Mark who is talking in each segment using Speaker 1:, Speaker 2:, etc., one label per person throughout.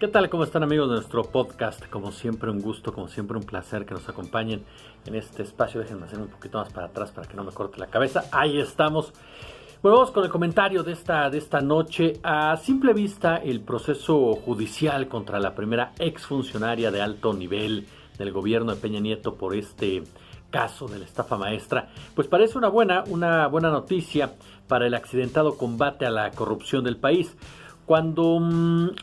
Speaker 1: ¿Qué tal? ¿Cómo están, amigos de nuestro podcast? Como siempre un gusto, como siempre un placer que nos acompañen en este espacio. Déjenme hacer un poquito más para atrás para que no me corte la cabeza. Ahí estamos. Bueno, vamos con el comentario de esta noche. A simple vista, el proceso judicial contra la primera exfuncionaria de alto nivel del gobierno de Peña Nieto por este caso de la estafa maestra, pues parece una buena noticia para el accidentado combate a la corrupción del país. Cuando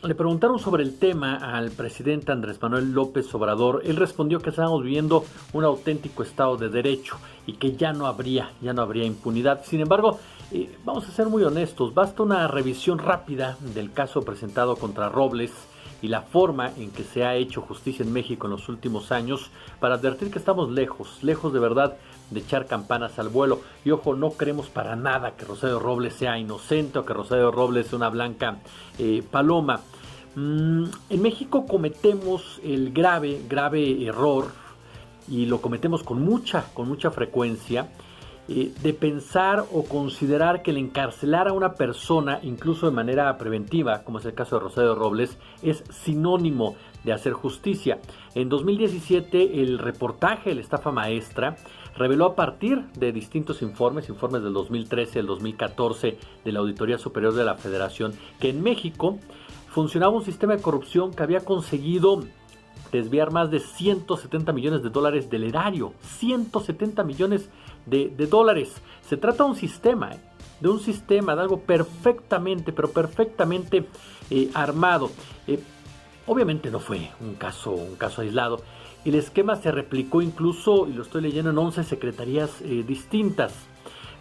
Speaker 1: le preguntaron sobre el tema al presidente Andrés Manuel López Obrador, él respondió que estábamos viviendo un auténtico Estado de Derecho y que ya no habría impunidad. Sin embargo, vamos a ser muy honestos, basta una revisión rápida del caso presentado contra Robles y la forma en que se ha hecho justicia en México en los últimos años para advertir que estamos lejos de verdad de echar campanas al vuelo. Y ojo, no creemos para nada que Rosario Robles sea inocente o que Rosario Robles sea una blanca paloma. En México cometemos el grave error, y lo cometemos con mucha frecuencia, de pensar o considerar que el encarcelar a una persona, incluso de manera preventiva, como es el caso de Rosario Robles, es sinónimo de hacer justicia. En 2017, el reportaje La Estafa Maestra reveló, a partir de distintos informes del 2013 y el 2014 de la Auditoría Superior de la Federación, que en México funcionaba un sistema de corrupción que había conseguido desviar más de 170 millones de dólares del erario. 170 millones de dólares. Se trata de un sistema, de algo perfectamente armado. Obviamente no fue un caso aislado. El esquema se replicó incluso, y lo estoy leyendo, en 11 secretarías distintas,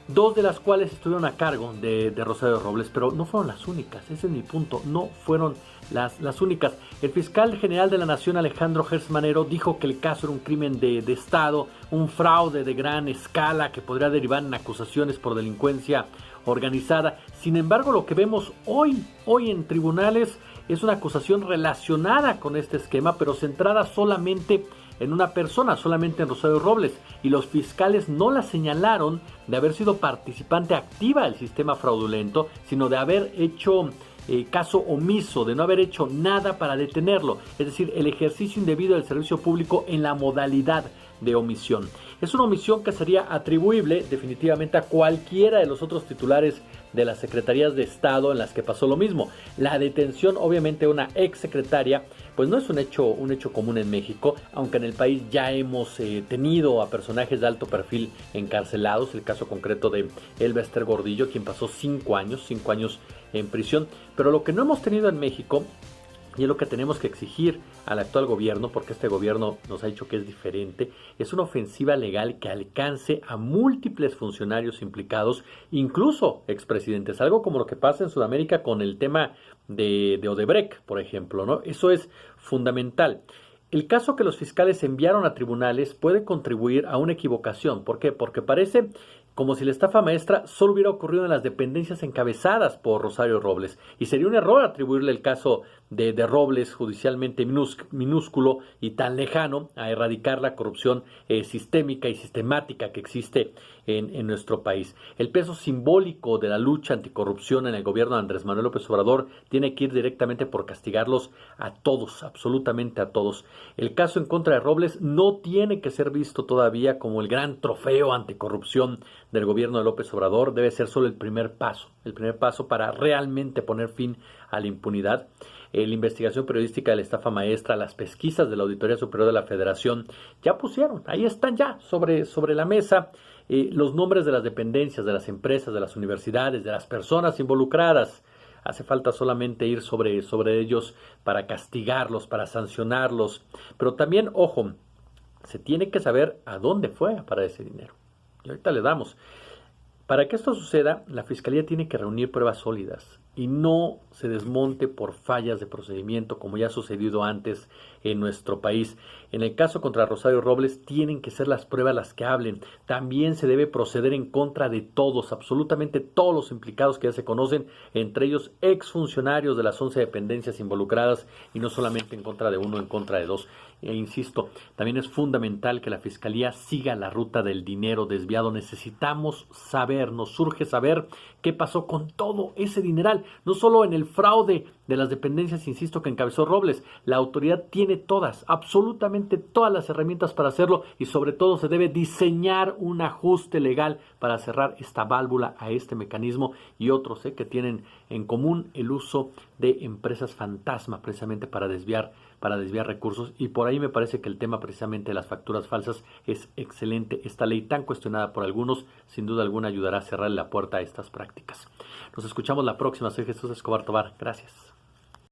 Speaker 1: 2 de las cuales estuvieron a cargo de Rosario Robles, pero no fueron las únicas. Ese es mi punto, no fueron las únicas. El fiscal general de la Nación, Alejandro Gertz Manero, dijo que el caso era un crimen de Estado, un fraude de gran escala que podría derivar en acusaciones por delincuencia organizada. Sin embargo, lo que vemos hoy en tribunales es una acusación relacionada con este esquema, pero centrada solamente en una persona, solamente en Rosario Robles, y los fiscales no la señalaron de haber sido participante activa del sistema fraudulento, sino de haber hecho caso omiso, de no haber hecho nada para detenerlo, es decir, el ejercicio indebido del servicio público en la modalidad de omisión. Es una omisión que sería atribuible definitivamente a cualquiera de los otros titulares de las secretarías de Estado en las que pasó lo mismo. La detención, obviamente, de una exsecretaria, pues no es un hecho común en México, aunque en el país ya hemos tenido a personajes de alto perfil encarcelados. El caso concreto de Elba Ester Gordillo, quien pasó 5 años en prisión. Pero lo que no hemos tenido en México, y es lo que tenemos que exigir al actual gobierno, porque este gobierno nos ha dicho que es diferente, es una ofensiva legal que alcance a múltiples funcionarios implicados, incluso expresidentes. Algo como lo que pasa en Sudamérica con el tema de Odebrecht, por ejemplo, ¿no? Eso es fundamental. El caso que los fiscales enviaron a tribunales puede contribuir a una equivocación. ¿Por qué? Porque parece como si la estafa maestra solo hubiera ocurrido en las dependencias encabezadas por Rosario Robles, y sería un error atribuirle el caso de Robles, judicialmente minúsculo y tan lejano, a erradicar la corrupción sistémica y sistemática que existe en nuestro país. El peso simbólico de la lucha anticorrupción en el gobierno de Andrés Manuel López Obrador tiene que ir directamente por castigarlos a todos, absolutamente a todos. El caso en contra de Robles no tiene que ser visto todavía como el gran trofeo anticorrupción del gobierno de López Obrador. Debe ser solo el primer paso para realmente poner fin a la impunidad. La investigación periodística de la estafa maestra, las pesquisas de la Auditoría Superior de la Federación ya pusieron, ahí están ya sobre la mesa los nombres de las dependencias, de las empresas, de las universidades, de las personas involucradas. Hace falta solamente ir sobre ellos para castigarlos, para sancionarlos. Pero también, ojo, se tiene que saber a dónde fue a parar ese dinero. Y ahorita le damos. Para que esto suceda, la Fiscalía tiene que reunir pruebas sólidas y no se desmonte por fallas de procedimiento como ya ha sucedido antes en nuestro país. En el caso contra Rosario Robles tienen que ser las pruebas las que hablen. También se debe proceder en contra de todos, absolutamente todos los implicados que ya se conocen, entre ellos exfuncionarios de las 11 dependencias involucradas, y no solamente en contra de uno, en contra de dos. E insisto, también es fundamental que la Fiscalía siga la ruta del dinero desviado. Necesitamos saber, nos urge saber qué pasó con todo ese dineral, no solo en el fraude de las dependencias, insisto, que encabezó Robles. La autoridad tiene todas, absolutamente todas las herramientas para hacerlo y sobre todo se debe diseñar un ajuste legal para cerrar esta válvula a este mecanismo y otros que tienen en común el uso de empresas fantasma precisamente para desviar recursos. Y por ahí me parece que el tema precisamente de las facturas falsas es excelente. Esta ley tan cuestionada por algunos sin duda alguna ayudará a cerrar la puerta a estas prácticas. Nos escuchamos la próxima. Soy Jesús Escobar Tobar. Gracias.